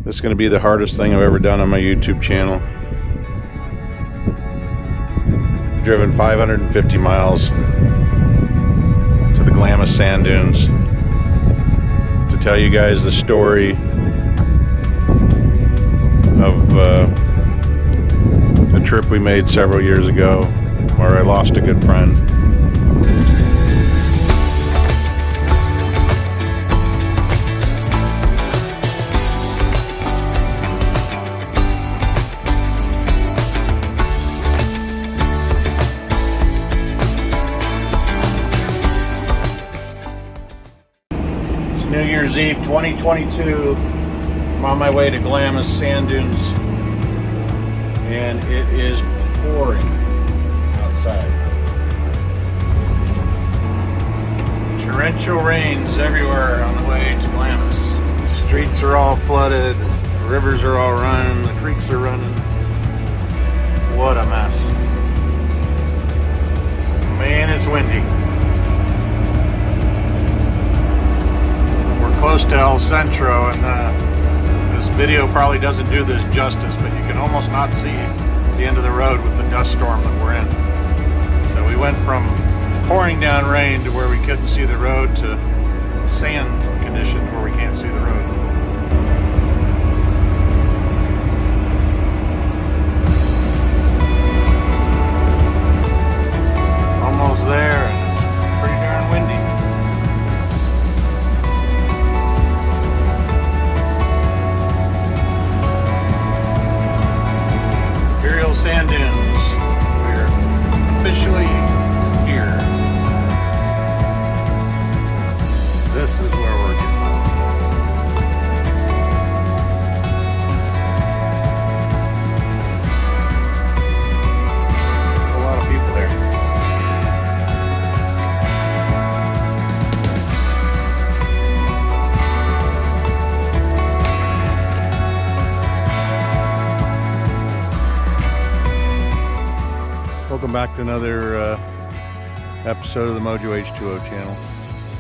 This is going to be the hardest thing I've ever done on my YouTube channel. Driven 550 miles to the Glamis Sand Dunes to tell you guys the story of the trip we made several years ago where I lost a good friend. New Year's Eve 2022. I'm on my way to Glamis Sand Dunes and it is pouring outside. Torrential rains everywhere on the way to Glamis. Streets are all flooded, the rivers are all running, the creeks are running. What a mess. Man, it's windy. Close to El Centro, and this video probably doesn't do this justice, but you can almost not see the end of the road with the dust storm that we're in. So we went from pouring down rain to where we couldn't see the road to sand conditions where we can't see the road. Almost there, and it's pretty darn windy. Sand dunes. We're officially here. This is where we're getting. A lot of people there. Welcome back to another episode of the Mojo H2O channel.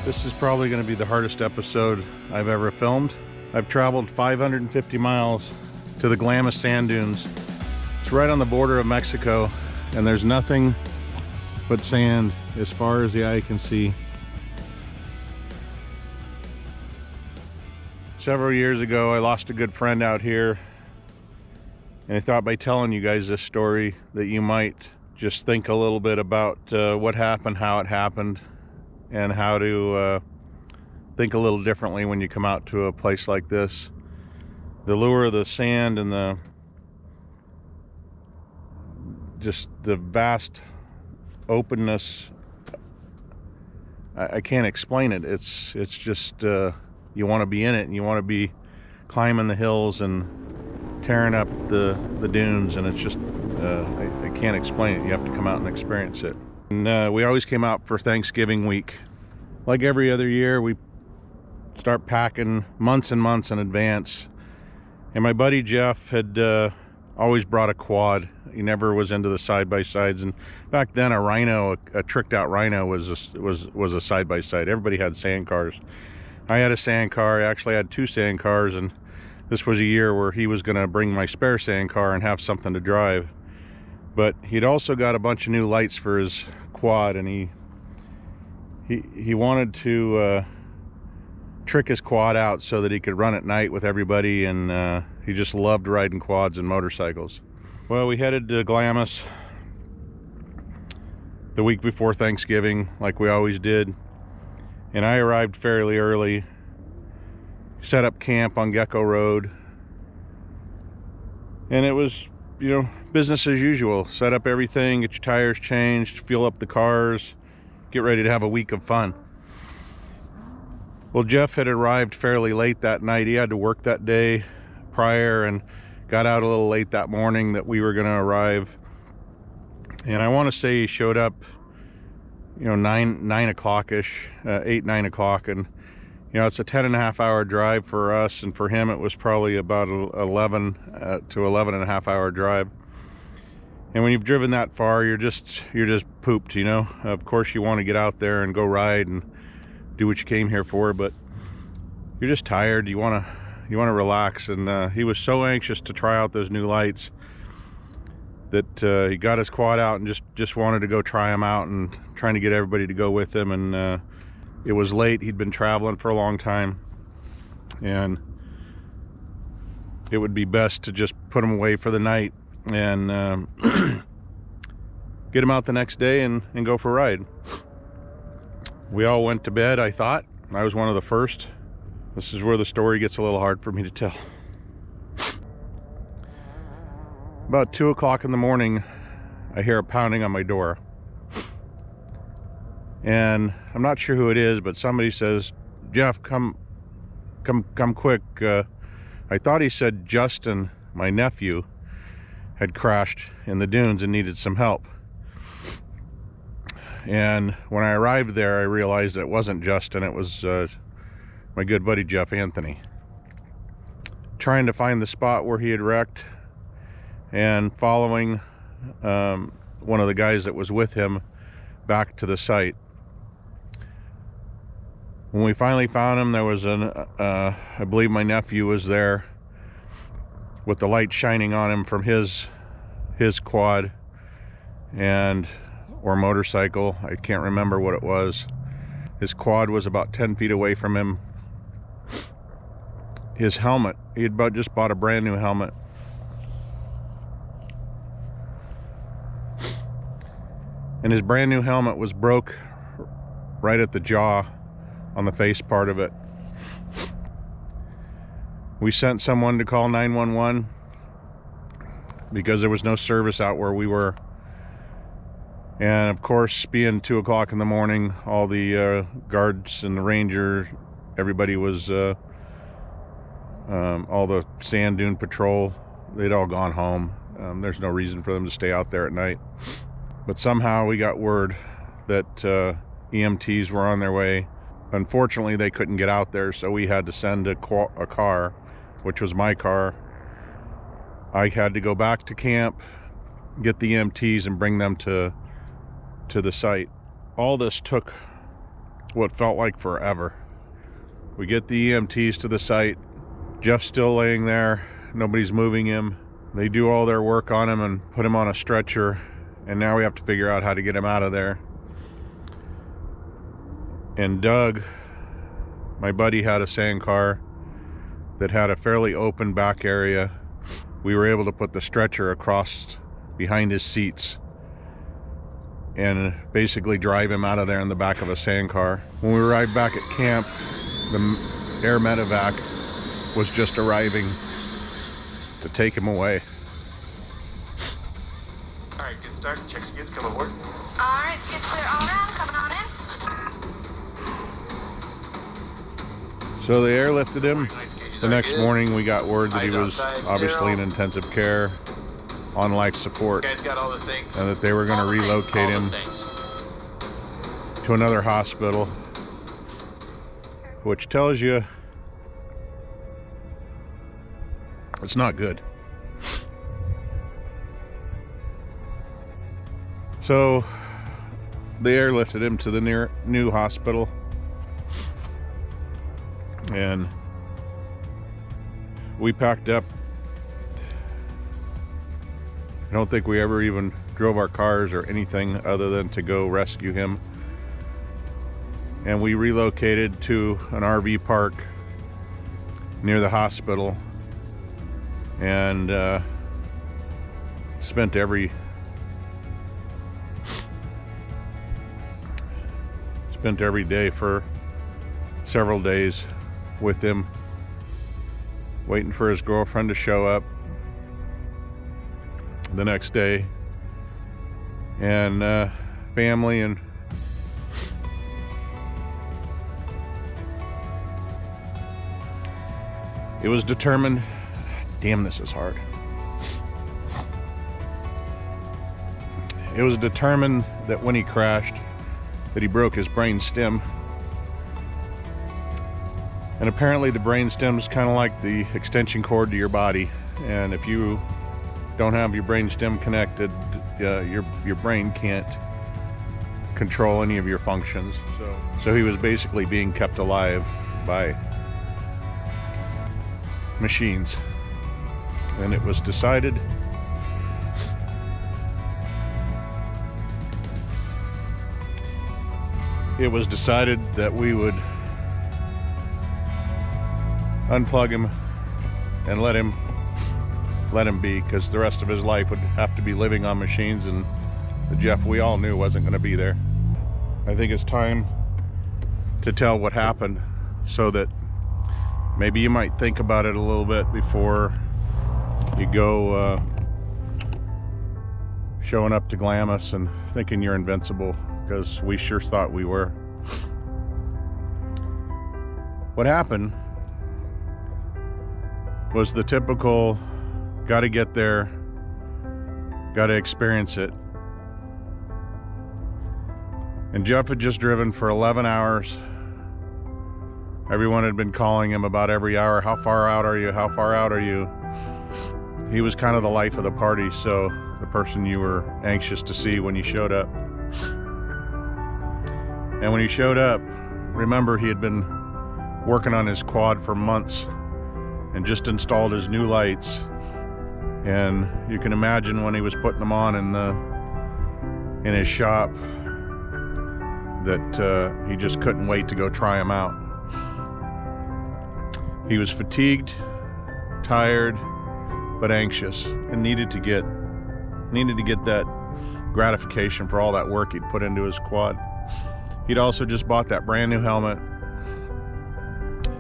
This is probably going to be the hardest episode I've ever filmed. I've traveled 550 miles to the Glamis Sand Dunes. It's right on the border of Mexico, and there's nothing but sand as far as the eye can see. Several years ago, I lost a good friend out here, and I thought by telling you guys this story that you might just think a little bit about what happened, how it happened, and how to think a little differently when you come out to a place like this. The lure of the sand and just the vast openness, I can't explain it. It's just you want to be in it, and you want to be climbing the hills and tearing up the dunes, and it's just I can't explain it. You have to come out and experience it. And we always came out for Thanksgiving week. Like every other year, we start packing months and months in advance. And my buddy Jeff had always brought a quad. He never was into the side-by-sides, and back then a Rhino, a tricked out Rhino was a side-by-side. Everybody had sand cars. I had a sand car. I actually had two sand cars, and this was a year where he was going to bring my spare sand car and have something to drive. But he'd also got a bunch of new lights for his quad, and he wanted to trick his quad out so that he could run at night with everybody, and he just loved riding quads and motorcycles. Well, we headed to Glamis the week before Thanksgiving, like we always did, and I arrived fairly early, set up camp on Gecko Road, and it was, you know, business as usual. Set up everything, get your tires changed, fuel up the cars, get ready to have a week of fun. Well, Jeff had arrived fairly late that night. He had to work that day prior and got out a little late that morning that we were going to arrive. And I want to say he showed up, you know, 9 o'clock-ish, 8, 9 o'clock. And, you know, it's a 10.5-hour drive for us, and for him it was probably about 11 to 11.5-hour drive. And when you've driven that far, you're just pooped, you know. Of course you want to get out there and go ride and do what you came here for, but you're just tired. You want relax. And he was so anxious to try out those new lights that he got his quad out and just wanted to go try them out, and trying to get everybody to go with him. And it was late. He'd been traveling for a long time, and it would be best to just put him away for the night and get him out the next day and go for a ride. We all went to bed, I thought. I was one of the first. This is where the story gets a little hard for me to tell. About 2 o'clock in the morning, I hear a pounding on my door. And I'm not sure who it is, but somebody says, "Jeff, come quick." I thought he said Justin, my nephew, had crashed in the dunes and needed some help. And when I arrived there, I realized it wasn't Justin, it was my good buddy Jeff Anthony. Trying to find the spot where he had wrecked, and following one of the guys that was with him back to the site. When we finally found him, there was I believe my nephew was there with the light shining on him from his quad or motorcycle. I can't remember what it was. His quad was about 10 feet away from him. His helmet, he had just bought a brand new helmet. And his brand new helmet was broke right at the jaw on the face part of it. We sent someone to call 911 because there was no service out where we were. And of course, being 2 o'clock in the morning, all the guards and the ranger, everybody was, all the sand dune patrol, they'd all gone home. There's no reason for them to stay out there at night. But somehow we got word that EMTs were on their way. Unfortunately, they couldn't get out there, so we had to send a car, which was my car. I had to go back to camp, get the EMTs, and bring them to the site. All this took what felt like forever. We get the EMTs to the site. Jeff's still laying there. Nobody's moving him. They do all their work on him and put him on a stretcher. And now we have to figure out how to get him out of there. And Doug, my buddy, had a sand car that had a fairly open back area. We were able to put the stretcher across behind his seats and basically drive him out of there in the back of a sand car. When we arrived back at camp, the air medevac was just arriving to take him away. All right, good start. Check skids, come aboard. All right, skids clear all around, coming on in. So they airlifted him. The next morning we got word that he was obviously in intensive care, on life support, You guys got all the things. and that they were going to relocate him to another hospital, which tells you it's not good. So they airlifted him to the new hospital, and we packed up. I don't think we ever even drove our cars or anything other than to go rescue him. And we relocated to an RV park near the hospital, and spent every day for several days with him, waiting for his girlfriend to show up the next day, and family. And it was determined, damn, this is hard. It was determined that when he crashed, that he broke his brain stem. And apparently the brain stem is kind of like the extension cord to your body, and if you don't have your brain stem connected, your brain can't control any of your functions. So he was basically being kept alive by machines. And it was decided that we would unplug him and let him be, because the rest of his life would have to be living on machines, and the Jeff we all knew wasn't going to be there. I think it's time to tell what happened, so that maybe you might think about it a little bit before you go showing up to Glamis and thinking you're invincible, because we sure thought we were. What happened was the typical gotta get there, gotta experience it. And Jeff had just driven for 11 hours. Everyone had been calling him about every hour, how far out are you, how far out are you? He was kind of the life of the party, so the person you were anxious to see when you showed up. And when he showed up, remember, he had been working on his quad for months and just installed his new lights. And you can imagine when he was putting them on in his shop that he just couldn't wait to go try them out. He was fatigued, tired, but anxious, and needed to get that gratification for all that work he'd put into his quad. He'd also just bought that brand new helmet,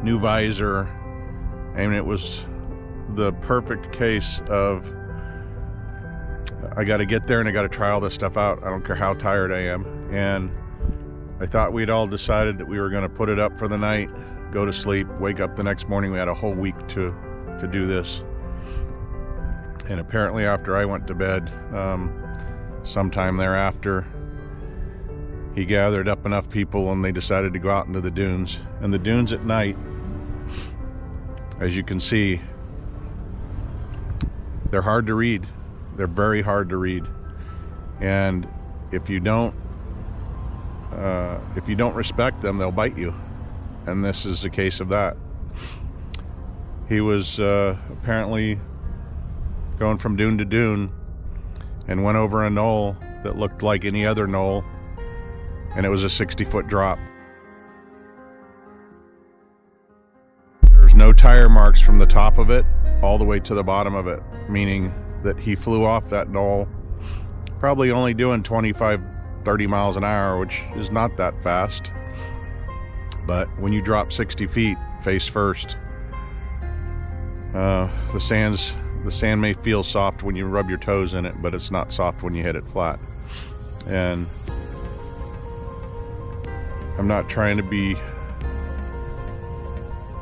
new visor, and it was the perfect case of, I got to get there and I got to try all this stuff out. I don't care how tired I am. And I thought we'd all decided that we were going to put it up for the night, go to sleep, wake up the next morning. We had a whole week to do this. And apparently after I went to bed, sometime thereafter, he gathered up enough people and they decided to go out into the dunes. And the dunes at night, as you can see, they're hard to read. They're very hard to read. And if you don't respect them, they'll bite you. And this is a case of that. He was apparently going from dune to dune and went over a knoll that looked like any other knoll, and it was a 60-foot drop. There's no tire marks from the top of it all the way to the bottom of it, meaning that he flew off that knoll probably only doing 25, 30 miles an hour, which is not that fast. But when you drop 60 feet face first, the sand may feel soft when you rub your toes in it, but it's not soft when you hit it flat. And I'm not trying to be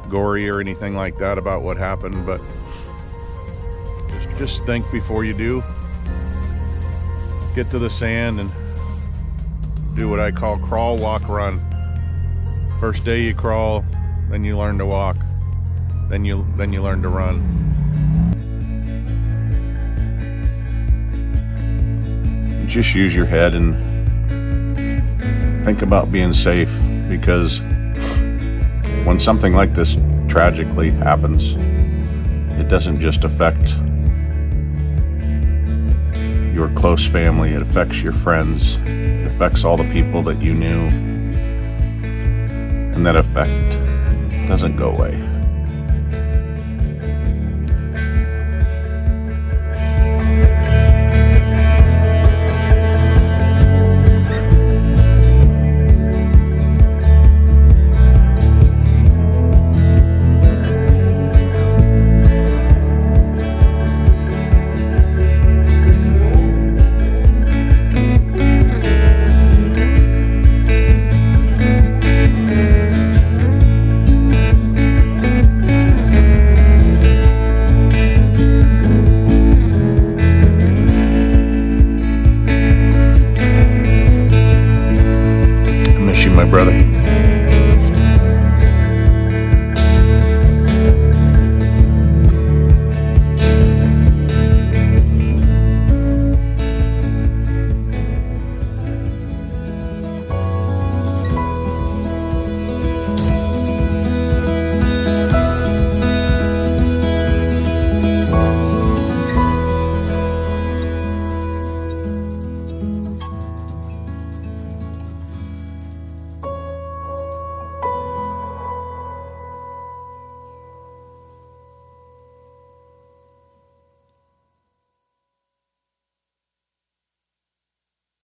gory or anything like that about what happened, but just think before you do. Get to the sand and do what I call crawl, walk, run. First day you crawl, then you learn to walk, then you learn to run. Just use your head and think about being safe, because when something like this tragically happens, it doesn't just affect your close family, it affects your friends, it affects all the people that you knew, and that effect doesn't go away.